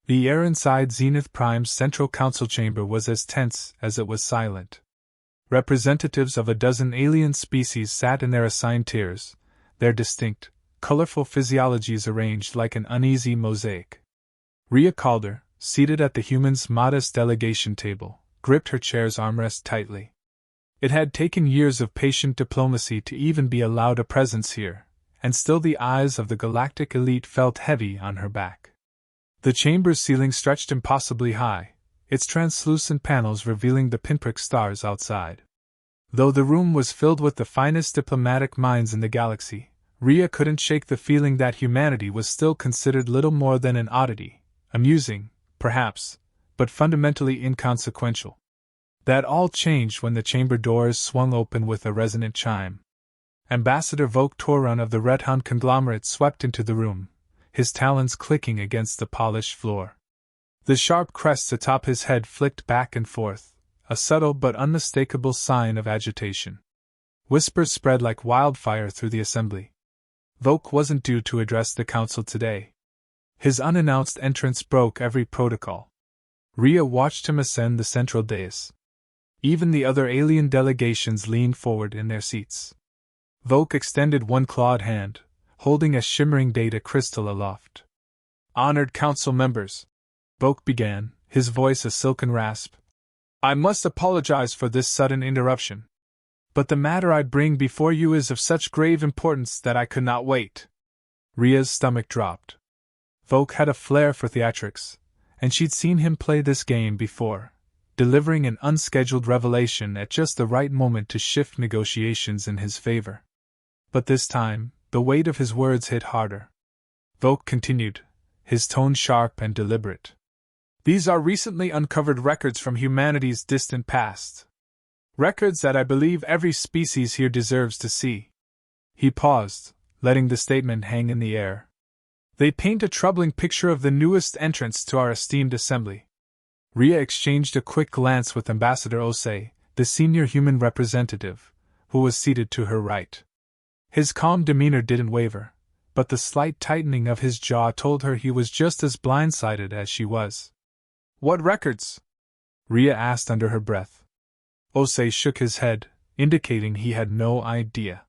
The air inside Zenith Prime's central council chamber was as tense as it was silent. Representatives of a dozen alien species sat in their assigned tiers, their distinct, colorful physiologies arranged like an uneasy mosaic. Rhea Calder, seated at the humans' modest delegation table, gripped her chair's armrest tightly. It had taken years of patient diplomacy to even be allowed a presence here, and still the eyes of the galactic elite felt heavy on her back. The chamber's ceiling stretched impossibly high, its translucent panels revealing the pinprick stars outside. Though the room was filled with the finest diplomatic minds in the galaxy, Rhea couldn't shake the feeling that humanity was still considered little more than an oddity, amusing, perhaps, but fundamentally inconsequential. That all changed when the chamber doors swung open with a resonant chime. Ambassador Voke Torun of the Redhan conglomerate swept into the room, his talons clicking against the polished floor. The sharp crests atop his head flicked back and forth, a subtle but unmistakable sign of agitation. Whispers spread like wildfire through the assembly. Voke wasn't due to address the council today. His unannounced entrance broke every protocol. Rhea watched him ascend the central dais. Even the other alien delegations leaned forward in their seats. Voke extended one clawed hand, holding a shimmering data crystal aloft. "Honored council members," Voke began, his voice a silken rasp, "I must apologize for this sudden interruption. But the matter I bring before you is of such grave importance that I could not wait." Rhea's stomach dropped. Voke had a flair for theatrics, and she'd seen him play this game before, delivering an unscheduled revelation at just the right moment to shift negotiations in his favor. But this time, the weight of his words hit harder. Voke continued, his tone sharp and deliberate. "These are recently uncovered records from humanity's distant past. Records that I believe every species here deserves to see." He paused, letting the statement hang in the air. "They paint a troubling picture of the newest entrants to our esteemed assembly." Rhea exchanged a quick glance with Ambassador Osei, the senior human representative, who was seated to her right. His calm demeanor didn't waver, but the slight tightening of his jaw told her he was just as blindsided as she was. "What records?" Rhea asked under her breath. Osei shook his head, indicating he had no idea.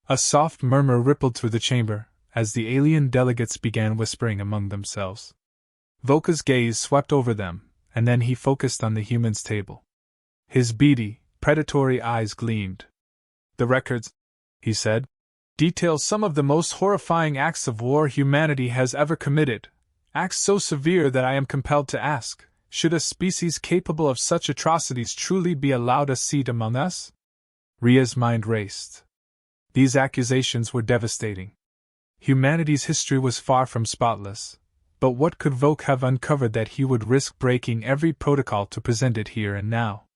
A soft murmur rippled through the chamber, as the alien delegates began whispering among themselves. Voka's gaze swept over them, and then he focused on the humans' table. His beady, predatory eyes gleamed. "The records," he said, "detail some of the most horrifying acts of war humanity has ever committed, acts so severe that I am compelled to ask, should a species capable of such atrocities truly be allowed a seat among us?" Rhea's mind raced. These accusations were devastating. Humanity's history was far from spotless, but what could Voke have uncovered that he would risk breaking every protocol to present it here and now?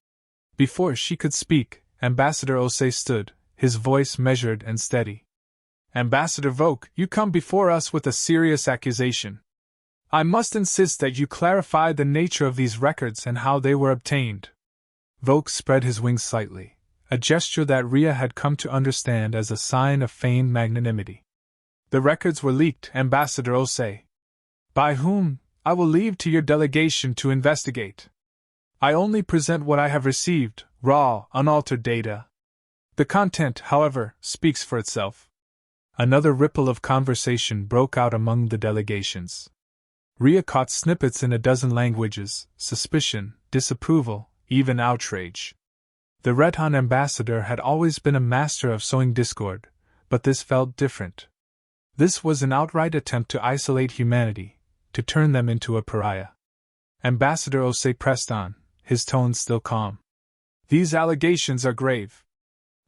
Before she could speak, Ambassador Osei stood, his voice measured and steady. "Ambassador Voke, you come before us with a serious accusation. I must insist that you clarify the nature of these records and how they were obtained." Voke spread his wings slightly, a gesture that Rhea had come to understand as a sign of feigned magnanimity. "The records were leaked, Ambassador Osei. By whom, I will leave to your delegation to investigate. I only present what I have received, raw, unaltered data. The content, however, speaks for itself." Another ripple of conversation broke out among the delegations. Rhea caught snippets in a dozen languages: suspicion, disapproval, even outrage. The Redhan ambassador had always been a master of sowing discord, but this felt different. This was an outright attempt to isolate humanity, to turn them into a pariah. Ambassador Osei pressed on, his tone still calm. "These allegations are grave.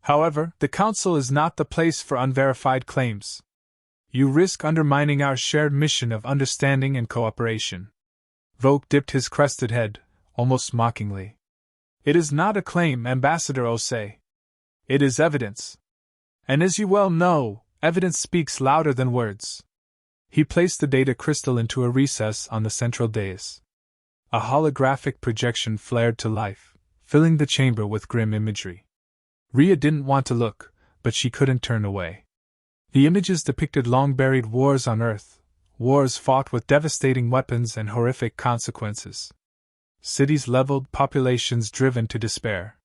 However, the Council is not the place for unverified claims. You risk undermining our shared mission of understanding and cooperation." Voke dipped his crested head, almost mockingly. "It is not a claim, Ambassador Osei. It is evidence. And as you well know, evidence speaks louder than words." He placed the data crystal into a recess on the central dais. A holographic projection flared to life, filling the chamber with grim imagery. Rhea didn't want to look, but she couldn't turn away. The images depicted long-buried wars on Earth, wars fought with devastating weapons and horrific consequences. Cities leveled, populations driven to despair.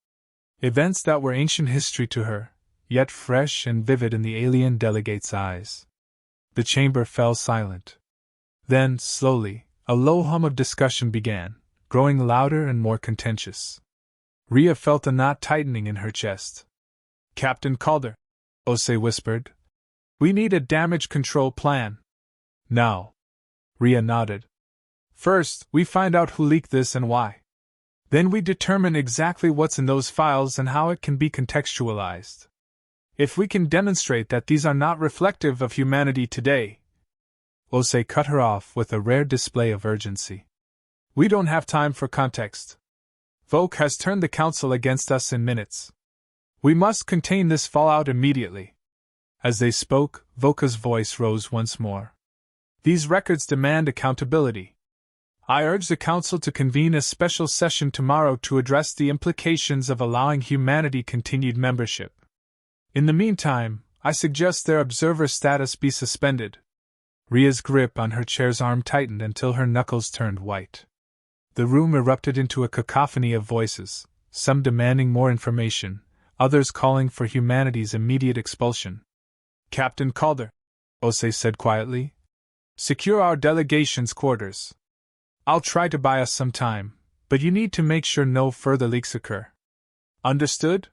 Events that were ancient history to her, yet fresh and vivid in the alien delegate's eyes. The chamber fell silent. Then, slowly, a low hum of discussion began, growing louder and more contentious. Rhea felt a knot tightening in her chest. "Captain Calder," Osei whispered, "we need a damage control plan." "Now." Rhea nodded. "First, we find out who leaked this and why. Then we determine exactly what's in those files and how it can be contextualized. If we can demonstrate that these are not reflective of humanity today..." Osei cut her off with a rare display of urgency. "We don't have time for context. Voke has turned the Council against us in minutes. We must contain this fallout immediately." As they spoke, Voka's voice rose once more. "These records demand accountability. I urge the Council to convene a special session tomorrow to address the implications of allowing humanity continued membership. In the meantime, I suggest their observer status be suspended." Rhea's grip on her chair's arm tightened until her knuckles turned white. The room erupted into a cacophony of voices, some demanding more information, others calling for humanity's immediate expulsion. "Captain Calder," Osei said quietly, "secure our delegation's quarters. I'll try to buy us some time, but you need to make sure no further leaks occur. Understood?"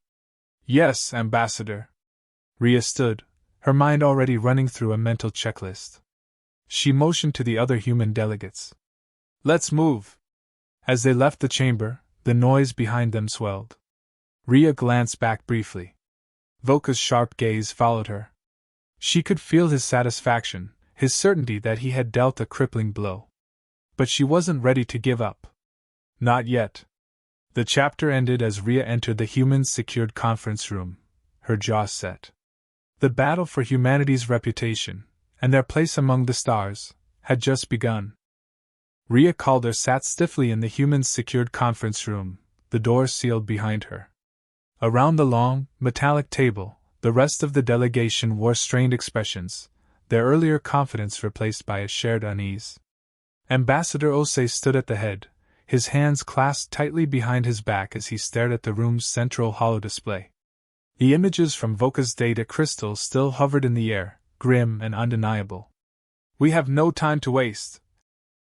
"Yes, Ambassador." Rhea stood, her mind already running through a mental checklist. She motioned to the other human delegates. "Let's move." As they left the chamber, the noise behind them swelled. Rhea glanced back briefly. Voka's sharp gaze followed her. She could feel his satisfaction, his certainty that he had dealt a crippling blow. But she wasn't ready to give up. Not yet. The chapter ended as Rhea entered the humans' secured conference room, her jaw set. The battle for humanity's reputation, and their place among the stars, had just begun. Rhea Calder sat stiffly in the humans' secured conference room, the door sealed behind her. Around the long, metallic table, the rest of the delegation wore strained expressions, their earlier confidence replaced by a shared unease. Ambassador Osei stood at the head, his hands clasped tightly behind his back as he stared at the room's central holodisplay. The images from Voka's data crystal still hovered in the air, grim and undeniable. "We have no time to waste,"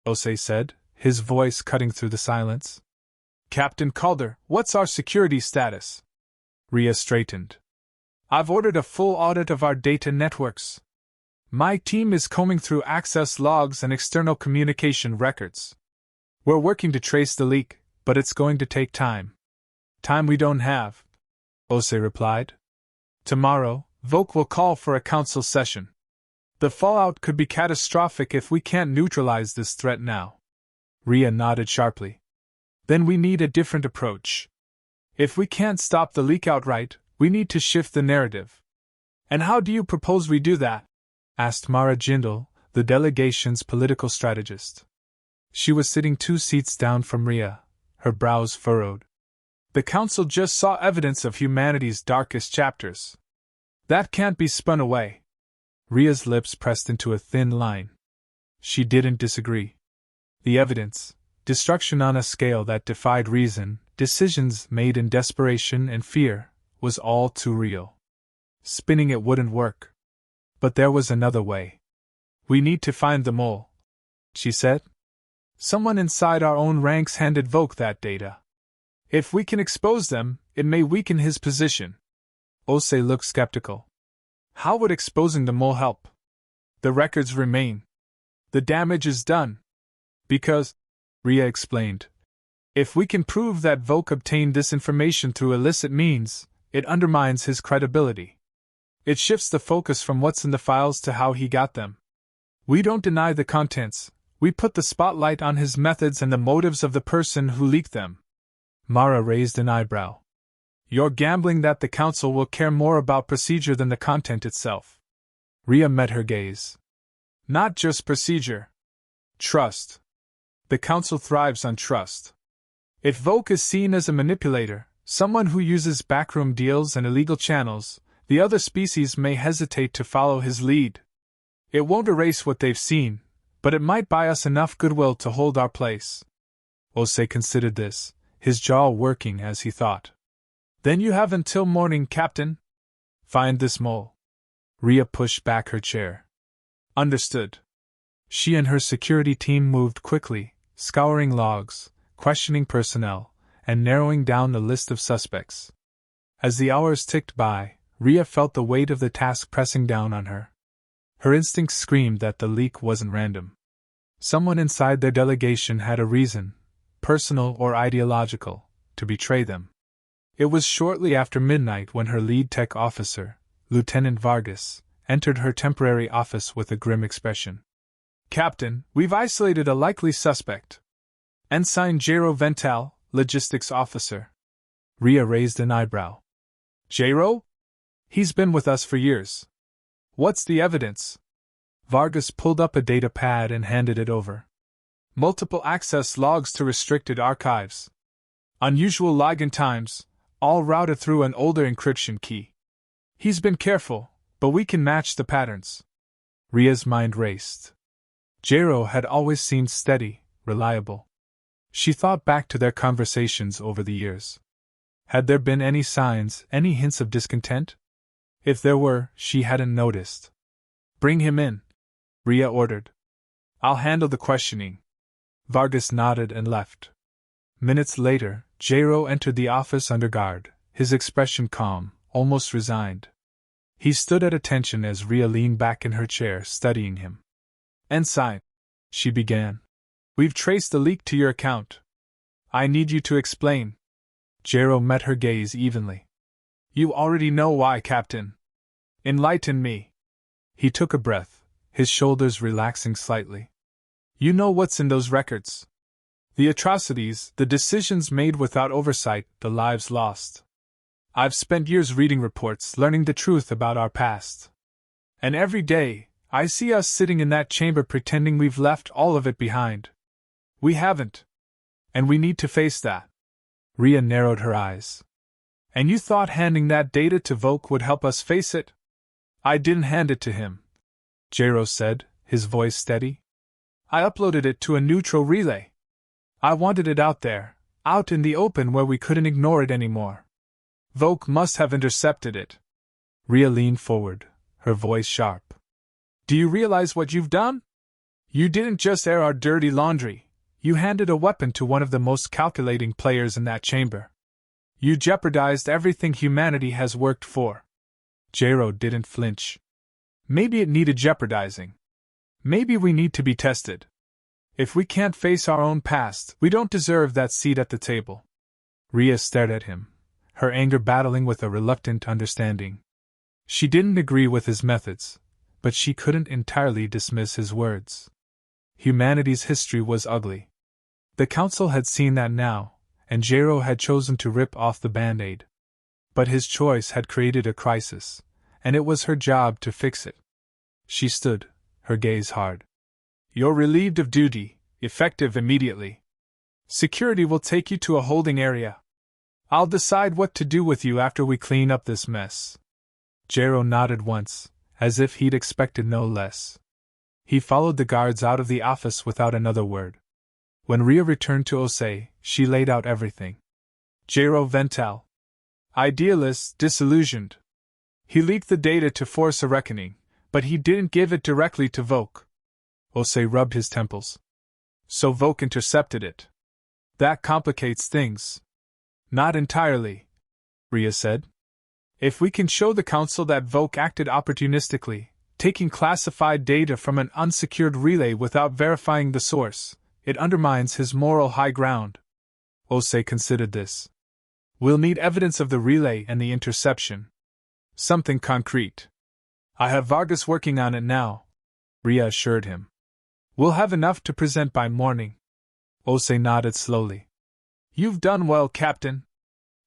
Osei said, his voice cutting through the silence. "Captain Calder, what's our security status?" Rhea straightened. "I've ordered a full audit of our data networks. My team is combing through access logs and external communication records. We're working to trace the leak, but it's going to take time." "Time we don't have," Osei replied. "Tomorrow, Voke will call for a council session. The fallout could be catastrophic if we can't neutralize this threat now." Rhea nodded sharply. "Then we need a different approach. If we can't stop the leak outright, we need to shift the narrative." "And how do you propose we do that?" asked Mara Jindal, the delegation's political strategist. She was sitting 2 seats down from Rhea, her brows furrowed. "The Council just saw evidence of humanity's darkest chapters. That can't be spun away." Rhea's lips pressed into a thin line. She didn't disagree. The evidence, destruction on a scale that defied reason, decisions made in desperation and fear, was all too real. Spinning it wouldn't work. But there was another way. "We need to find the mole," she said. "Someone inside our own ranks handed Voke that data. If we can expose them, it may weaken his position." Osei looked skeptical. "How would exposing the mole help? The records remain. The damage is done." "Because," Rhea explained, "if we can prove that Voke obtained this information through illicit means, it undermines his credibility. It shifts the focus from what's in the files to how he got them. We don't deny the contents, we put the spotlight on his methods and the motives of the person who leaked them." Mara raised an eyebrow. "You're gambling that the Council will care more about procedure than the content itself." Rhea met her gaze. "Not just procedure. Trust. The Council thrives on trust. If Voke is seen as a manipulator, someone who uses backroom deals and illegal channels, the other species may hesitate to follow his lead. It won't erase what they've seen, But it might buy us enough goodwill to hold our place. Osei considered this, his jaw working as he thought. Then you have until morning, Captain. Find this mole. Rhea pushed back her chair. Understood. She and her security team moved quickly, scouring logs, questioning personnel, and narrowing down the list of suspects. As the hours ticked by, Rhea felt the weight of the task pressing down on her. Her instincts screamed that the leak wasn't random. Someone inside their delegation had a reason, personal or ideological, to betray them. It was shortly after midnight when her lead tech officer, Lieutenant Vargas, entered her temporary office with a grim expression. Captain, we've isolated a likely suspect. Ensign Jairo Vental, logistics officer. Rhea raised an eyebrow. Jairo? He's been with us for years. What's the evidence? Vargas pulled up a data pad and handed it over. Multiple access logs to restricted archives. Unusual login times, all routed through an older encryption key. He's been careful, but we can match the patterns. Rhea's mind raced. Jairo had always seemed steady, reliable. She thought back to their conversations over the years. Had there been any signs, any hints of discontent? If there were, she hadn't noticed. Bring him in, Rhea ordered. I'll handle the questioning. Vargas nodded and left. Minutes later, Jairo entered the office under guard, his expression calm, almost resigned. He stood at attention as Rhea leaned back in her chair, studying him. Ensign, she began. We've traced the leak to your account. I need you to explain. Jairo met her gaze evenly. You already know why, Captain. Enlighten me. He took a breath, his shoulders relaxing slightly. You know what's in those records. The atrocities, the decisions made without oversight, the lives lost. I've spent years reading reports, learning the truth about our past. And every day, I see us sitting in that chamber pretending we've left all of it behind. We haven't. And we need to face that. Rhea narrowed her eyes. And you thought handing that data to Volk would help us face it? I didn't hand it to him, Jairo said, his voice steady. I uploaded it to a neutral relay. I wanted it out there, out in the open where we couldn't ignore it anymore. Volk must have intercepted it. Rhea leaned forward, her voice sharp. Do you realize what you've done? You didn't just air our dirty laundry, you handed a weapon to one of the most calculating players in that chamber. You jeopardized everything humanity has worked for. Jairo didn't flinch. Maybe it needed jeopardizing. Maybe we need to be tested. If we can't face our own past, we don't deserve that seat at the table. Rhea stared at him, her anger battling with a reluctant understanding. She didn't agree with his methods, but she couldn't entirely dismiss his words. Humanity's history was ugly. The Council had seen that now, and Jairo had chosen to rip off the Band-Aid. But his choice had created a crisis, and it was her job to fix it. She stood, her gaze hard. You're relieved of duty, effective immediately. Security will take you to a holding area. I'll decide what to do with you after we clean up this mess. Jairo nodded once, as if he'd expected no less. He followed the guards out of the office without another word. When Rhea returned to Osei, she laid out everything. Jairo Vental. Idealist, disillusioned. He leaked the data to force a reckoning, but he didn't give it directly to Volk. Osei rubbed his temples. So Volk intercepted it. That complicates things. Not entirely, Rhea said. If we can show the Council that Volk acted opportunistically, taking classified data from an unsecured relay without verifying the source, it undermines his moral high ground. Osei considered this. We'll need evidence of the relay and the interception. Something concrete. I have Vargas working on it now, Rhea assured him. We'll have enough to present by morning. Osei nodded slowly. You've done well, Captain.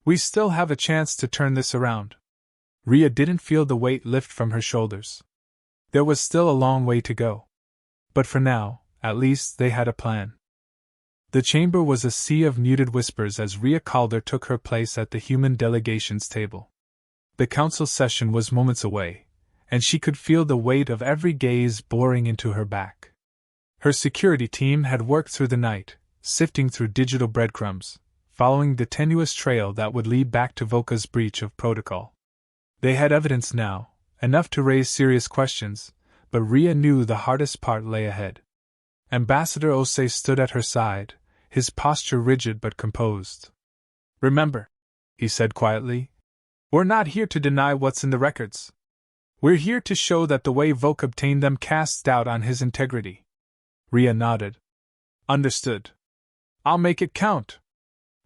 We still have a chance to turn this around. Rhea didn't feel the weight lift from her shoulders. There was still a long way to go. But for now, at least they had a plan. The chamber was a sea of muted whispers as Rhea Calder took her place at the human delegation's table. The council session was moments away, and she could feel the weight of every gaze boring into her back. Her security team had worked through the night, sifting through digital breadcrumbs, following the tenuous trail that would lead back to Voka's breach of protocol. They had evidence now, enough to raise serious questions, but Rhea knew the hardest part lay ahead. Ambassador Osei stood at her side, his posture rigid but composed. "Remember," he said quietly, "we're not here to deny what's in the records. We're here to show that the way Voke obtained them casts doubt on his integrity." Rhea nodded. "Understood. I'll make it count."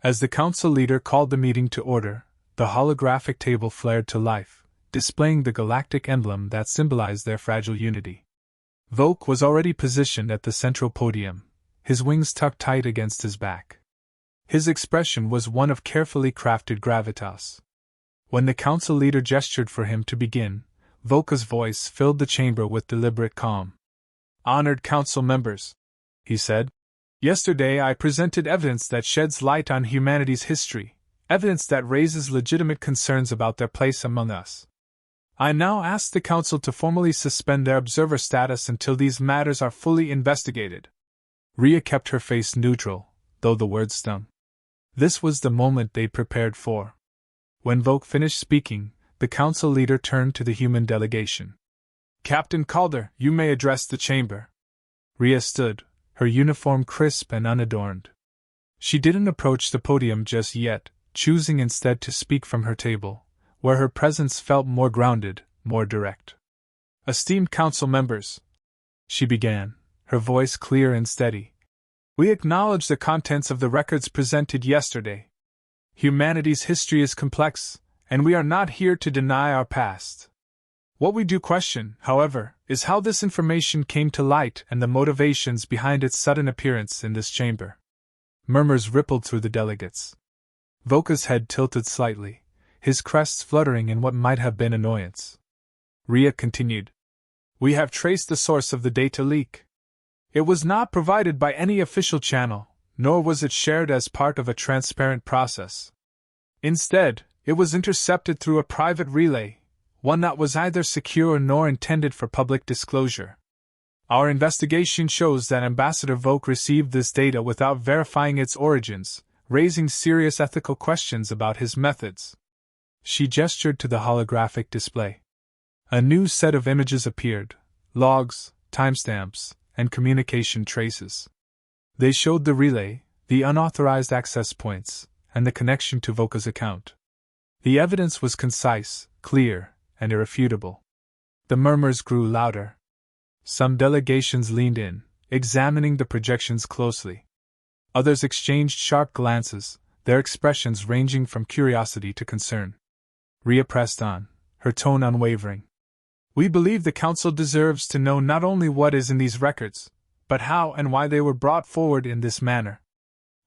As the council leader called the meeting to order, the holographic table flared to life, displaying the galactic emblem that symbolized their fragile unity. Voke was already positioned at the central podium, his wings tucked tight against his back. His expression was one of carefully crafted gravitas. When the council leader gestured for him to begin, Voka's voice filled the chamber with deliberate calm. "Honored council members," he said, "yesterday I presented evidence that sheds light on humanity's history, evidence that raises legitimate concerns about their place among us. I now ask the Council to formally suspend their observer status until these matters are fully investigated." Rhea kept her face neutral, though the words stung. This was the moment they'd prepared for. When Voke finished speaking, the Council leader turned to the human delegation. "Captain Calder, you may address the chamber." Rhea stood, her uniform crisp and unadorned. She didn't approach the podium just yet, choosing instead to speak from her table, where her presence felt more grounded, more direct. "Esteemed council members," she began, her voice clear and steady, "we acknowledge the contents of the records presented yesterday. Humanity's history is complex, and we are not here to deny our past. What we do question, however, is how this information came to light and the motivations behind its sudden appearance in this chamber." Murmurs rippled through the delegates. Voka's head tilted slightly, his crests fluttering in what might have been annoyance. Rhea continued. "We have traced the source of the data leak. It was not provided by any official channel, nor was it shared as part of a transparent process. Instead, it was intercepted through a private relay, one that was neither secure nor intended for public disclosure. Our investigation shows that Ambassador Voke received this data without verifying its origins, raising serious ethical questions about his methods." She gestured to the holographic display. A new set of images appeared: logs, timestamps, and communication traces. They showed the relay, the unauthorized access points, and the connection to Voka's account. The evidence was concise, clear, and irrefutable. The murmurs grew louder. Some delegations leaned in, examining the projections closely. Others exchanged sharp glances, their expressions ranging from curiosity to concern. Rhea pressed on, her tone unwavering. "We believe the Council deserves to know not only what is in these records, but how and why they were brought forward in this manner.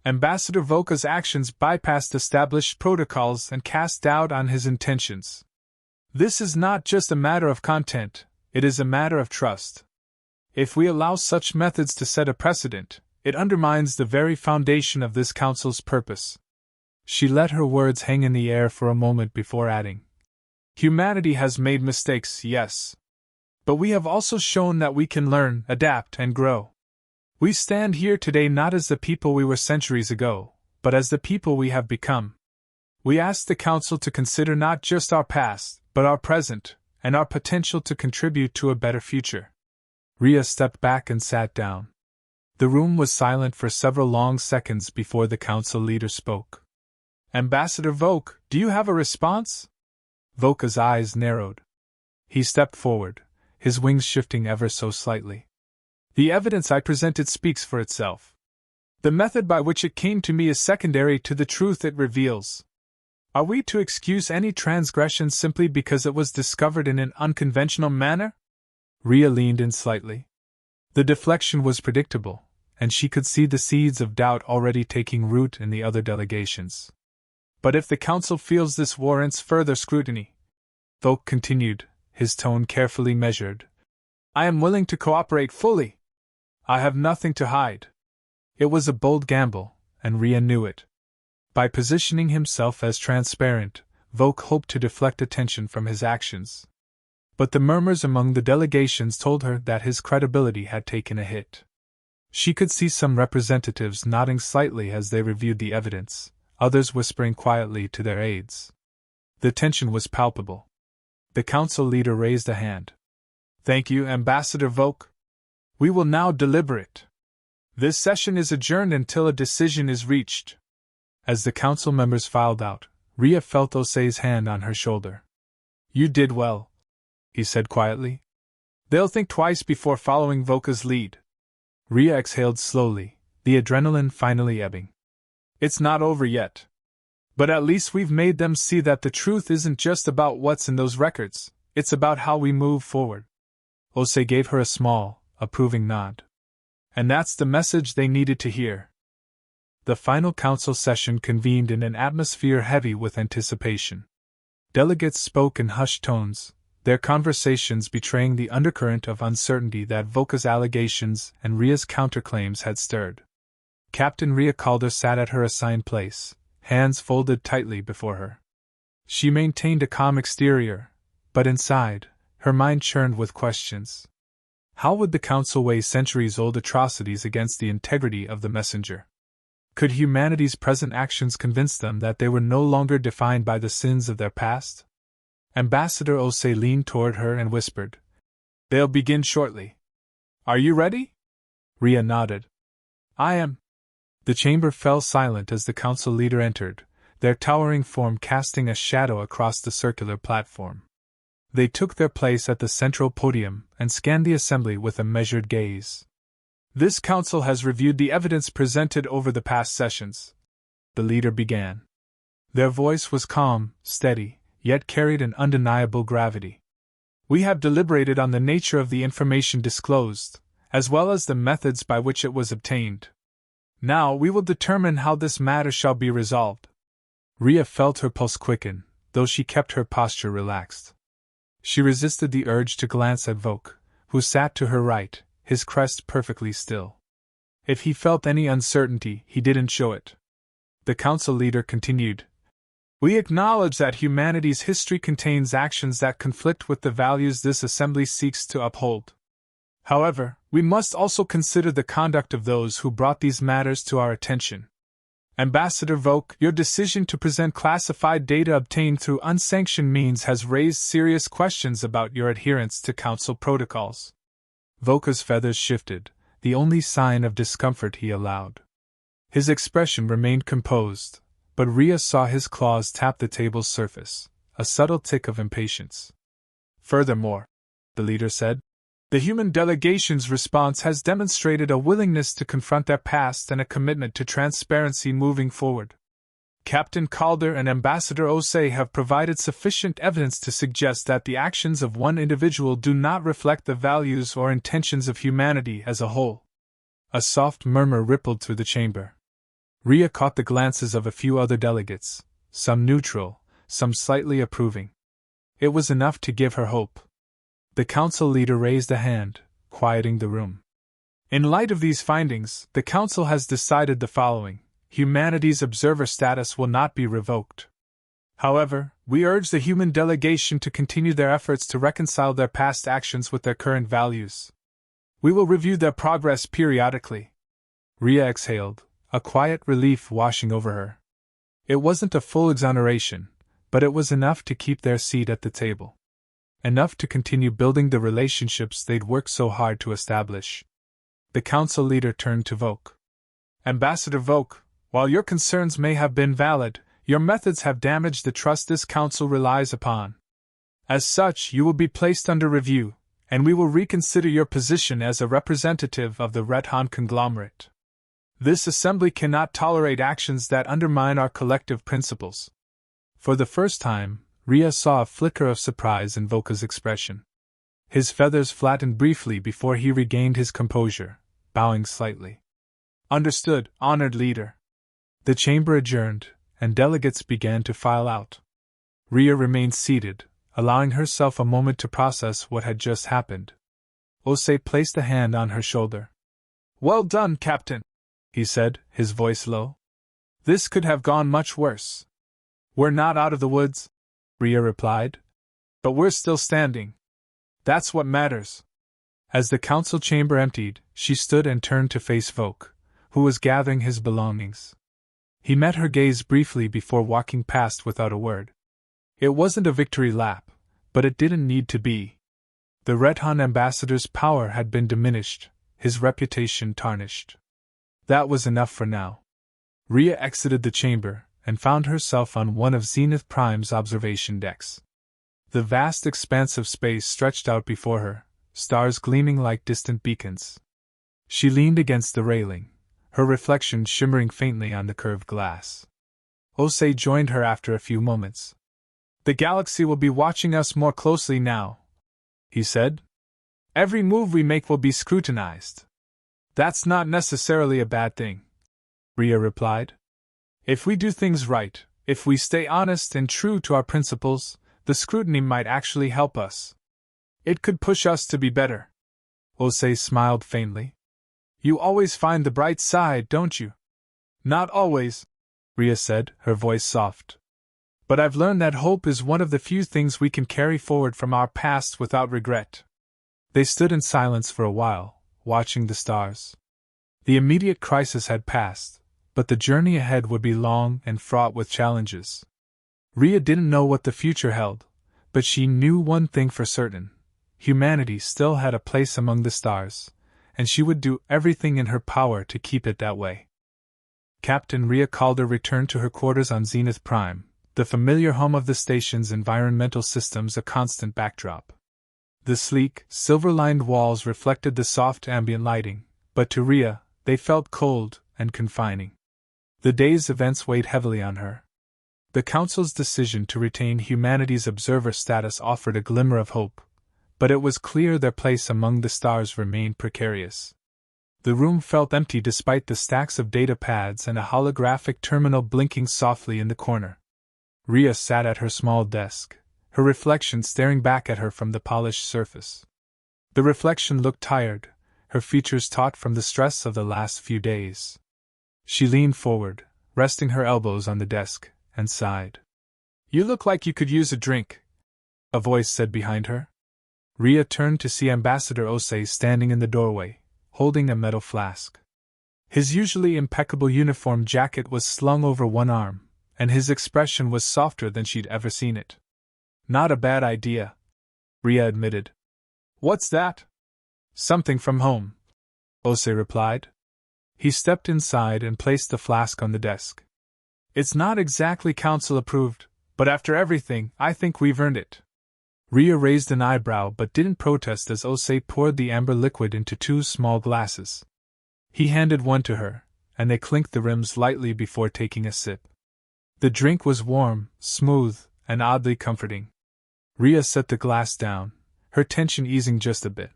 Ambassador Voka's actions bypassed established protocols and cast doubt on his intentions. This is not just a matter of content, it is a matter of trust. If we allow such methods to set a precedent, it undermines the very foundation of this Council's purpose." She let her words hang in the air for a moment before adding, "Humanity has made mistakes, yes. But we have also shown that we can learn, adapt, and grow. We stand here today not as the people we were centuries ago, but as the people we have become. We ask the Council to consider not just our past, but our present, and our potential to contribute to a better future." Rhea stepped back and sat down. The room was silent for several long seconds before the Council leader spoke. "Ambassador Voke, do you have a response?" Voka's eyes narrowed. He stepped forward, his wings shifting ever so slightly. "The evidence I presented speaks for itself. The method by which it came to me is secondary to the truth it reveals. Are we to excuse any transgression simply because it was discovered in an unconventional manner?" Rhea leaned in slightly. The deflection was predictable, and she could see the seeds of doubt already taking root in the other delegations. "But if the Council feels this warrants further scrutiny," Voke continued, his tone carefully measured, "I am willing to cooperate fully. I have nothing to hide." It was a bold gamble, and Rhea knew it. By positioning himself as transparent, Voke hoped to deflect attention from his actions. But the murmurs among the delegations told her that his credibility had taken a hit. She could see some representatives nodding slightly as they reviewed the evidence, others whispering quietly to their aides. The tension was palpable. The council leader raised a hand. "Thank you, Ambassador Volk. We will now deliberate. This session is adjourned until a decision is reached." As the council members filed out, Rhea felt Osei's hand on her shoulder. "You did well," he said quietly. "They'll think twice before following Volka's lead." Rhea exhaled slowly, the adrenaline finally ebbing. "It's not over yet. But at least we've made them see that the truth isn't just about what's in those records, it's about how we move forward." Osei gave her a small, approving nod. "And that's the message they needed to hear." The final council session convened in an atmosphere heavy with anticipation. Delegates spoke in hushed tones, their conversations betraying the undercurrent of uncertainty that Volka's allegations and Rhea's counterclaims had stirred. Captain Rhea Calder sat at her assigned place, hands folded tightly before her. She maintained a calm exterior, but inside, her mind churned with questions. How would the council weigh centuries-old atrocities against the integrity of the messenger? Could humanity's present actions convince them that they were no longer defined by the sins of their past? Ambassador Osei leaned toward her and whispered, "They'll begin shortly. Are you ready?" Rhea nodded. "I am." The chamber fell silent as the council leader entered, their towering form casting a shadow across the circular platform. They took their place at the central podium and scanned the assembly with a measured gaze. "This council has reviewed the evidence presented over the past sessions," the leader began. Their voice was calm, steady, yet carried an undeniable gravity. "We have deliberated on the nature of the information disclosed, as well as the methods by which it was obtained. Now we will determine how this matter shall be resolved." Rhea felt her pulse quicken, though she kept her posture relaxed. She resisted the urge to glance at Volk, who sat to her right, his crest perfectly still. If he felt any uncertainty, he didn't show it. The council leader continued, "We acknowledge that humanity's history contains actions that conflict with the values this assembly seeks to uphold. However, we must also consider the conduct of those who brought these matters to our attention. Ambassador Volk, your decision to present classified data obtained through unsanctioned means has raised serious questions about your adherence to council protocols." Volka's feathers shifted, the only sign of discomfort he allowed. His expression remained composed, but Rhea saw his claws tap the table's surface, a subtle tick of impatience. "Furthermore," the leader said, "the human delegation's response has demonstrated a willingness to confront their past and a commitment to transparency moving forward. Captain Calder and Ambassador Osei have provided sufficient evidence to suggest that the actions of one individual do not reflect the values or intentions of humanity as a whole." A soft murmur rippled through the chamber. Rhea caught the glances of a few other delegates, some neutral, some slightly approving. It was enough to give her hope. The council leader raised a hand, quieting the room. "In light of these findings, the council has decided the following. Humanity's observer status will not be revoked. However, we urge the human delegation to continue their efforts to reconcile their past actions with their current values. We will review their progress periodically." Rhea exhaled, a quiet relief washing over her. It wasn't a full exoneration, but it was enough to keep their seat at the table. Enough to continue building the relationships they'd worked so hard to establish. The council leader turned to Volk. "Ambassador Volk, while your concerns may have been valid, your methods have damaged the trust this council relies upon. As such, you will be placed under review, and we will reconsider your position as a representative of the Rethan conglomerate. This assembly cannot tolerate actions that undermine our collective principles." For the first time, Rhea saw a flicker of surprise in Volka's expression. His feathers flattened briefly before he regained his composure, bowing slightly. "Understood, honored leader." The chamber adjourned, and delegates began to file out. Rhea remained seated, allowing herself a moment to process what had just happened. Osei placed a hand on her shoulder. "Well done, Captain," he said, his voice low. "This could have gone much worse." "We're not out of the woods," Rhea replied. "But we're still standing. That's what matters." As the council chamber emptied, she stood and turned to face Volk, who was gathering his belongings. He met her gaze briefly before walking past without a word. It wasn't a victory lap, but it didn't need to be. The Redhan ambassador's power had been diminished, his reputation tarnished. That was enough for now. Rhea exited the chamber and found herself on one of Zenith Prime's observation decks. The vast expanse of space stretched out before her, stars gleaming like distant beacons. She leaned against the railing, her reflection shimmering faintly on the curved glass. Osei joined her after a few moments. "The galaxy will be watching us more closely now," he said. "Every move we make will be scrutinized." "That's not necessarily a bad thing," Rhea replied. "If we do things right, if we stay honest and true to our principles, the scrutiny might actually help us. It could push us to be better." Osei smiled faintly. "You always find the bright side, don't you?" "Not always," Rhea said, her voice soft. "But I've learned that hope is one of the few things we can carry forward from our past without regret." They stood in silence for a while, watching the stars. The immediate crisis had passed, but the journey ahead would be long and fraught with challenges. Rhea didn't know what the future held, but she knew one thing for certain: humanity still had a place among the stars, and she would do everything in her power to keep it that way. Captain Rhea Calder returned to her quarters on Zenith Prime, the familiar home of the station's environmental systems a constant backdrop. The sleek, silver-lined walls reflected the soft ambient lighting, but to Rhea, they felt cold and confining. The day's events weighed heavily on her. The Council's decision to retain humanity's observer status offered a glimmer of hope, but it was clear their place among the stars remained precarious. The room felt empty despite the stacks of data pads and a holographic terminal blinking softly in the corner. Rhea sat at her small desk, her reflection staring back at her from the polished surface. The reflection looked tired, her features taut from the stress of the last few days. She leaned forward, resting her elbows on the desk, and sighed. "You look like you could use a drink," a voice said behind her. Rhea turned to see Ambassador Osei standing in the doorway, holding a metal flask. His usually impeccable uniform jacket was slung over one arm, and his expression was softer than she'd ever seen it. "Not a bad idea," Rhea admitted. "What's that?" "Something from home," Osei replied. He stepped inside and placed the flask on the desk. "It's not exactly council approved, but after everything, I think we've earned it." Rhea raised an eyebrow but didn't protest as Osei poured the amber liquid into 2 small glasses. He handed one to her, and they clinked the rims lightly before taking a sip. The drink was warm, smooth, and oddly comforting. Rhea set the glass down, her tension easing just a bit.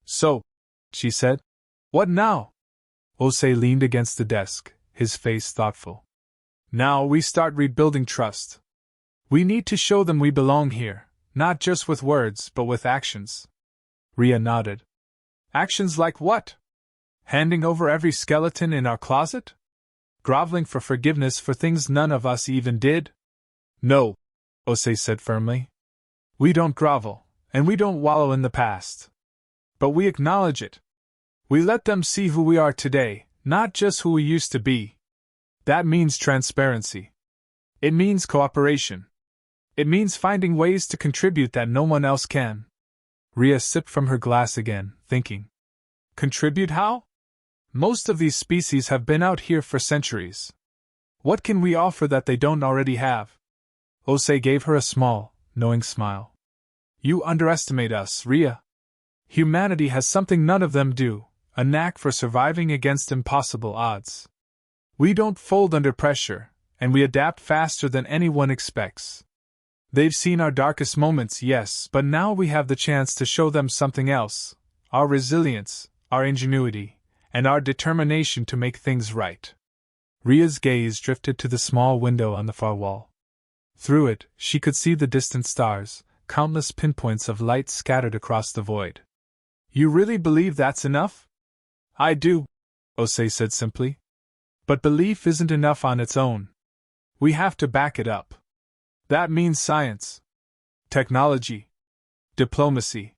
"So," she said, "what now?" Osei leaned against the desk, his face thoughtful. "Now we start rebuilding trust. We need to show them we belong here. Not just with words, but with actions." Rhea nodded. "Actions like what? Handing over every skeleton in our closet? Groveling for forgiveness for things none of us even did?" "No," Osei said firmly. "We don't grovel, and we don't wallow in the past. But we acknowledge it. We let them see who we are today, not just who we used to be. That means transparency. It means cooperation. It means finding ways to contribute that no one else can." Rhea sipped from her glass again, thinking. Contribute how? Most of these species have been out here for centuries. What can we offer that they don't already have? Osei gave her a small, knowing smile. You underestimate us, Rhea. Humanity has something none of them do, a knack for surviving against impossible odds. We don't fold under pressure, and we adapt faster than anyone expects. They've seen our darkest moments, yes, but now we have the chance to show them something else, our resilience, our ingenuity, and our determination to make things right. Rhea's gaze drifted to the small window on the far wall. Through it, she could see the distant stars, countless pinpoints of light scattered across the void. You really believe that's enough? I do, Osei said simply. But belief isn't enough on its own. We have to back it up. That means science, technology, diplomacy.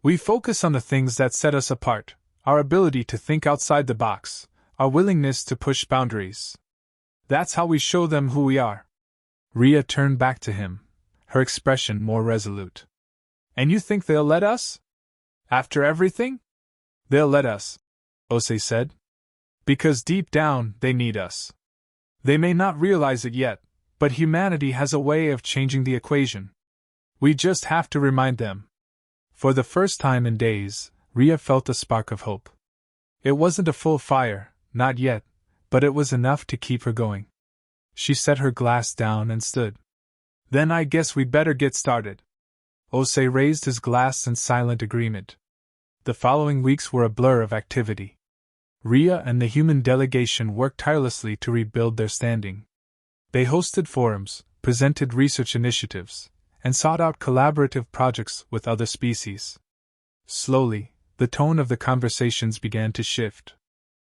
We focus on the things that set us apart, Our ability to think outside the box, our willingness to push boundaries. That's how we show them who we are. Rhea turned back to him, her expression more resolute. And you think they'll let us? After everything? They'll let us, Osei said. Because deep down, they need us. They may not realize it yet, but humanity has a way of changing the equation. We just have to remind them. For the first time in days, Rhea felt a spark of hope. It wasn't a full fire, not yet, but it was enough to keep her going. She set her glass down and stood. Then I guess we'd better get started. Osei raised his glass in silent agreement. The following weeks were a blur of activity. Rhea and the human delegation worked tirelessly to rebuild their standing. They hosted forums, presented research initiatives, and sought out collaborative projects with other species. Slowly, the tone of the conversations began to shift.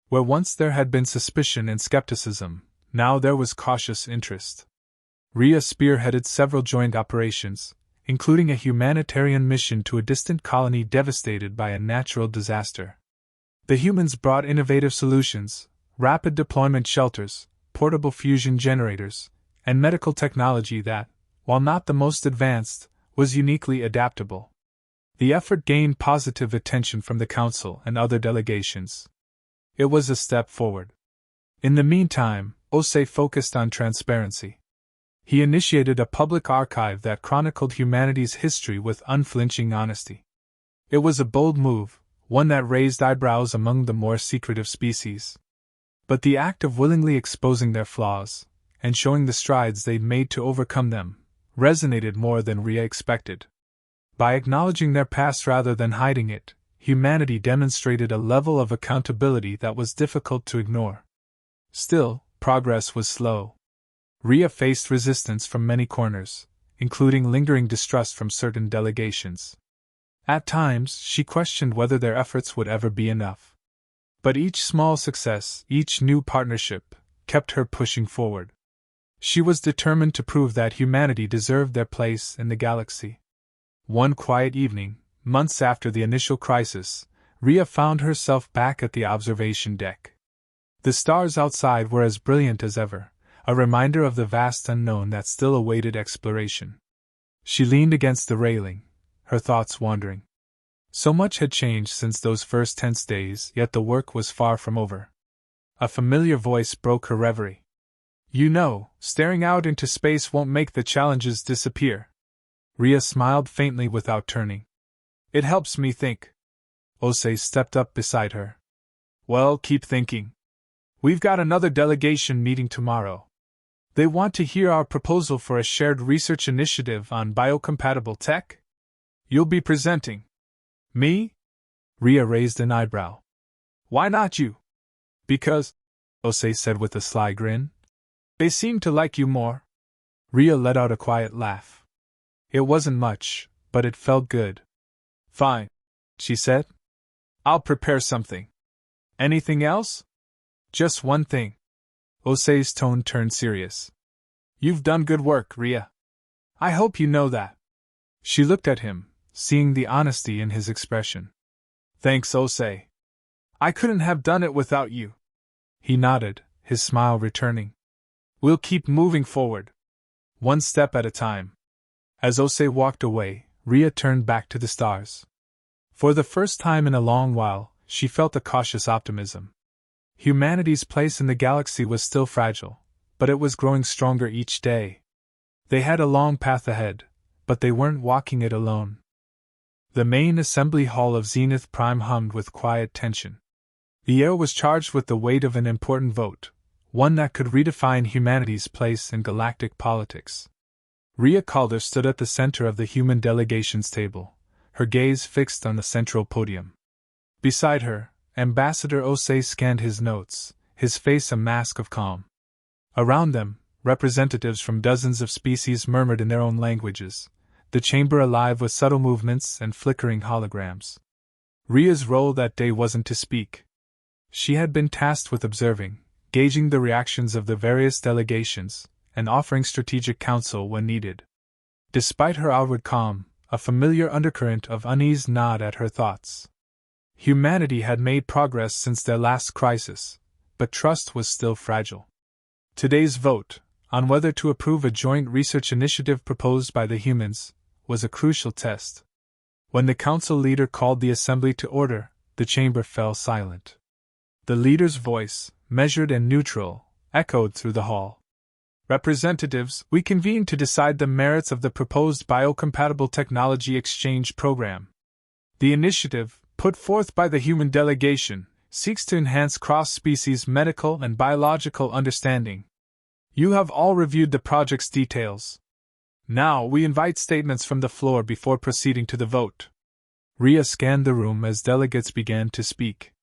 Where once there had been suspicion and skepticism, now there was cautious interest. Rhea spearheaded several joint operations, including a humanitarian mission to a distant colony devastated by a natural disaster. The humans brought innovative solutions, rapid deployment shelters, portable fusion generators, and medical technology that, while not the most advanced, was uniquely adaptable. The effort gained positive attention from the Council and other delegations. It was a step forward. In the meantime, Osei focused on transparency. He initiated a public archive that chronicled humanity's history with unflinching honesty. It was a bold move, one that raised eyebrows among the more secretive species. But the act of willingly exposing their flaws, and showing the strides they'd made to overcome them, resonated more than Rhea expected. By acknowledging their past rather than hiding it, humanity demonstrated a level of accountability that was difficult to ignore. Still, progress was slow. Rhea faced resistance from many corners, including lingering distrust from certain delegations. At times, she questioned whether their efforts would ever be enough. But each small success, each new partnership, kept her pushing forward. She was determined to prove that humanity deserved their place in the galaxy. One quiet evening, months after the initial crisis, Rhea found herself back at the observation deck. The stars outside were as brilliant as ever, a reminder of the vast unknown that still awaited exploration. She leaned against the railing, her thoughts wandering. So much had changed since those first tense days, yet the work was far from over. A familiar voice broke her reverie. You know, staring out into space won't make the challenges disappear. Rhea smiled faintly without turning. It helps me think. Osei stepped up beside her. Well, keep thinking. We've got another delegation meeting tomorrow. They want to hear our proposal for a shared research initiative on biocompatible tech. You'll be presenting. Me? Rhea raised an eyebrow. Why not you? Because, Osei said with a sly grin. They seem to like you more. Rhea let out a quiet laugh. It wasn't much, but it felt good. Fine, she said. I'll prepare something. Anything else? Just one thing. Osei's tone turned serious. You've done good work, Rhea. I hope you know that. She looked at him, seeing the honesty in his expression. Thanks, Osei. I couldn't have done it without you. He nodded, his smile returning. We'll keep moving forward. One step at a time. As Osei walked away, Rhea turned back to the stars. For the first time in a long while, she felt a cautious optimism. Humanity's place in the galaxy was still fragile, but it was growing stronger each day. They had a long path ahead, but they weren't walking it alone. The main assembly hall of Zenith Prime hummed with quiet tension. The air was charged with the weight of an important vote, one that could redefine humanity's place in galactic politics. Rhea Calder stood at the center of the human delegation's table, her gaze fixed on the central podium. Beside her, Ambassador Osei scanned his notes, his face a mask of calm. Around them, representatives from dozens of species murmured in their own languages, the chamber alive with subtle movements and flickering holograms. Rhea's role that day wasn't to speak. She had been tasked with observing, gauging the reactions of the various delegations, and offering strategic counsel when needed. Despite her outward calm, a familiar undercurrent of unease gnawed at her thoughts. Humanity had made progress since their last crisis, but trust was still fragile. Today's vote, on whether to approve a joint research initiative proposed by the humans, was a crucial test. When the council leader called the assembly to order, the chamber fell silent. The leader's voice, measured and neutral, echoed through the hall. Representatives, we convene to decide the merits of the proposed biocompatible technology exchange program. The initiative, put forth by the human delegation, seeks to enhance cross-species medical and biological understanding. You have all reviewed the project's details. Now we invite statements from the floor before proceeding to the vote. Rhea scanned the room as delegates began to speak.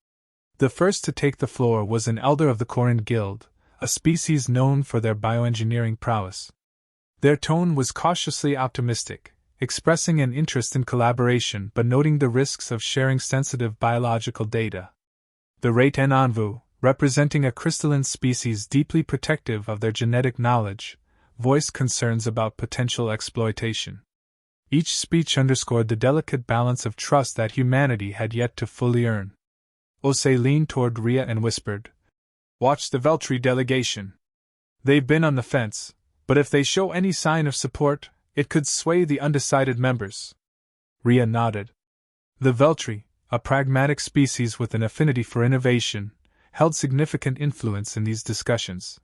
The first to take the floor was an elder of the Corin Guild, a species known for their bioengineering prowess. Their tone was cautiously optimistic, expressing an interest in collaboration but noting the risks of sharing sensitive biological data. The Reten Envu, representing a crystalline species deeply protective of their genetic knowledge, voiced concerns about potential exploitation. Each speech underscored the delicate balance of trust that humanity had yet to fully earn. Osei leaned toward Rhea and whispered, "Watch the Veltri delegation. They've been on the fence, but if they show any sign of support, it could sway the undecided members." Rhea nodded. The Veltri, a pragmatic species with an affinity for innovation, held significant influence in these discussions.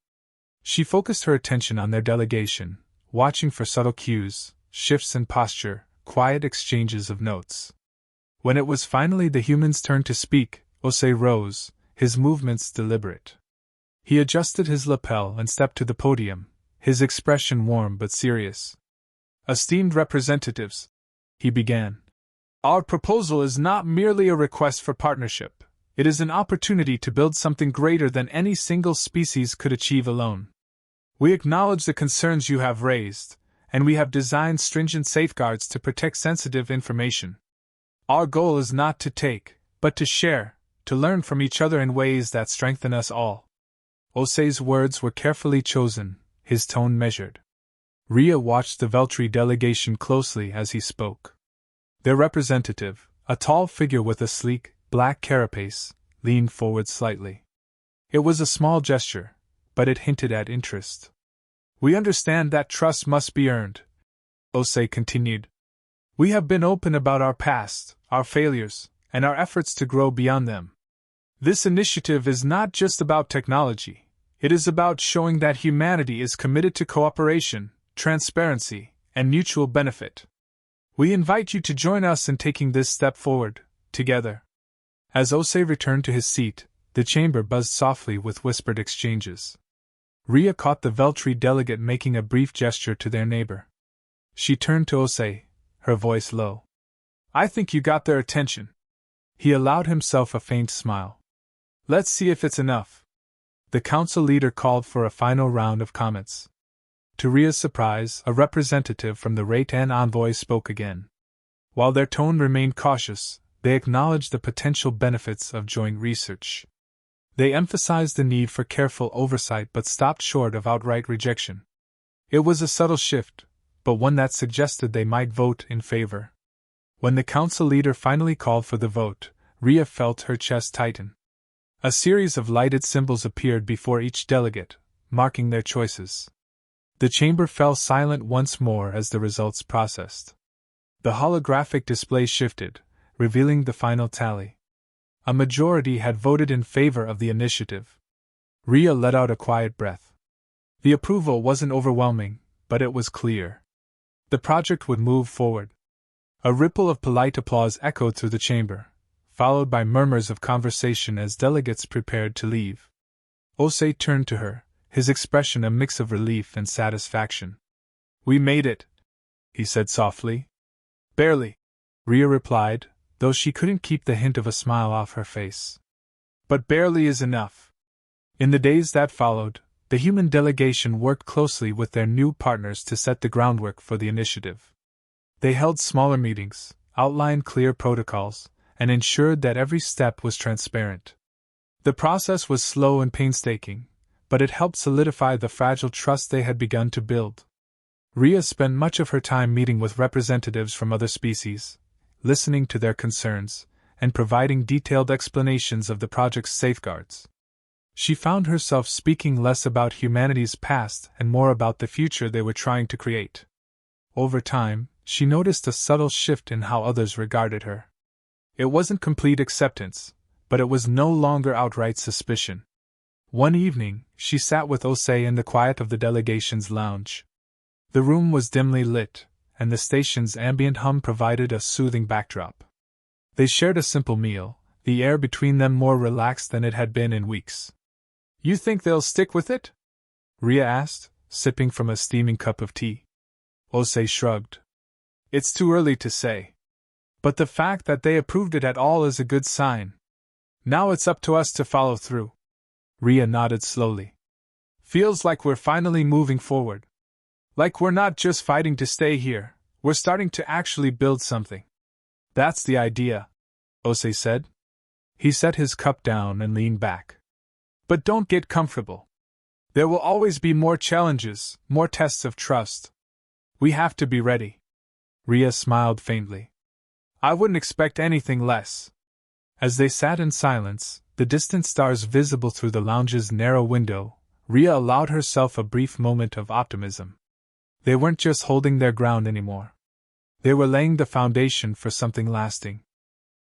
She focused her attention on their delegation, watching for subtle cues, shifts in posture, quiet exchanges of notes. When it was finally the human's turn to speak, Osei rose, his movements deliberate. He adjusted his lapel and stepped to the podium, his expression warm but serious. "Esteemed representatives," he began, "our proposal is not merely a request for partnership, it is an opportunity to build something greater than any single species could achieve alone. We acknowledge the concerns you have raised, and we have designed stringent safeguards to protect sensitive information. Our goal is not to take, but to share, to learn from each other in ways that strengthen us all." Osei's words were carefully chosen, his tone measured. Rhea watched the Veltri delegation closely as he spoke. Their representative, a tall figure with a sleek, black carapace, leaned forward slightly. It was a small gesture, but it hinted at interest. "We understand that trust must be earned," Osei continued. "We have been open about our past, our failures, and our efforts to grow beyond them. This initiative is not just about technology, it is about showing that humanity is committed to cooperation, transparency, and mutual benefit. We invite you to join us in taking this step forward, together." As Osei returned to his seat, the chamber buzzed softly with whispered exchanges. Rhea caught the Veltri delegate making a brief gesture to their neighbor. She turned to Osei, her voice low. "I think you got their attention." He allowed himself a faint smile. "Let's see if it's enough." The council leader called for a final round of comments. To Rhea's surprise, a representative from the Reten envoy spoke again. While their tone remained cautious, they acknowledged the potential benefits of joint research. They emphasized the need for careful oversight but stopped short of outright rejection. It was a subtle shift, but one that suggested they might vote in favor. When the council leader finally called for the vote, Rhea felt her chest tighten. A series of lighted symbols appeared before each delegate, marking their choices. The chamber fell silent once more as the results processed. The holographic display shifted, revealing the final tally. A majority had voted in favor of the initiative. Rhea let out a quiet breath. The approval wasn't overwhelming, but it was clear. The project would move forward. A ripple of polite applause echoed through the chamber, followed by murmurs of conversation as delegates prepared to leave. Osei turned to her, his expression a mix of relief and satisfaction. "We made it," he said softly. "Barely," Rhea replied, though she couldn't keep the hint of a smile off her face. "But barely is enough." In the days that followed, the human delegation worked closely with their new partners to set the groundwork for the initiative. They held smaller meetings, outlined clear protocols, and ensured that every step was transparent. The process was slow and painstaking, but it helped solidify the fragile trust they had begun to build. Rhea spent much of her time meeting with representatives from other species, listening to their concerns, and providing detailed explanations of the project's safeguards. She found herself speaking less about humanity's past and more about the future they were trying to create. Over time, she noticed a subtle shift in how others regarded her. It wasn't complete acceptance, but it was no longer outright suspicion. One evening, she sat with Osei in the quiet of the delegation's lounge. The room was dimly lit, and the station's ambient hum provided a soothing backdrop. They shared a simple meal, the air between them more relaxed than it had been in weeks. "You think they'll stick with it?" Ria asked, sipping from a steaming cup of tea. Osei shrugged. "It's too early to say. But the fact that they approved it at all is a good sign. Now it's up to us to follow through." Ria nodded slowly. "Feels like we're finally moving forward. Like we're not just fighting to stay here, we're starting to actually build something." "That's the idea," Osei said. He set his cup down and leaned back. "But don't get comfortable. There will always be more challenges, more tests of trust. We have to be ready." Ria smiled faintly. "I wouldn't expect anything less." As they sat in silence, the distant stars visible through the lounge's narrow window, Ria allowed herself a brief moment of optimism. They weren't just holding their ground anymore. They were laying the foundation for something lasting.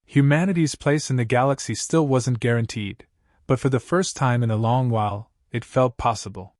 Humanity's place in the galaxy still wasn't guaranteed, but for the first time in a long while, it felt possible.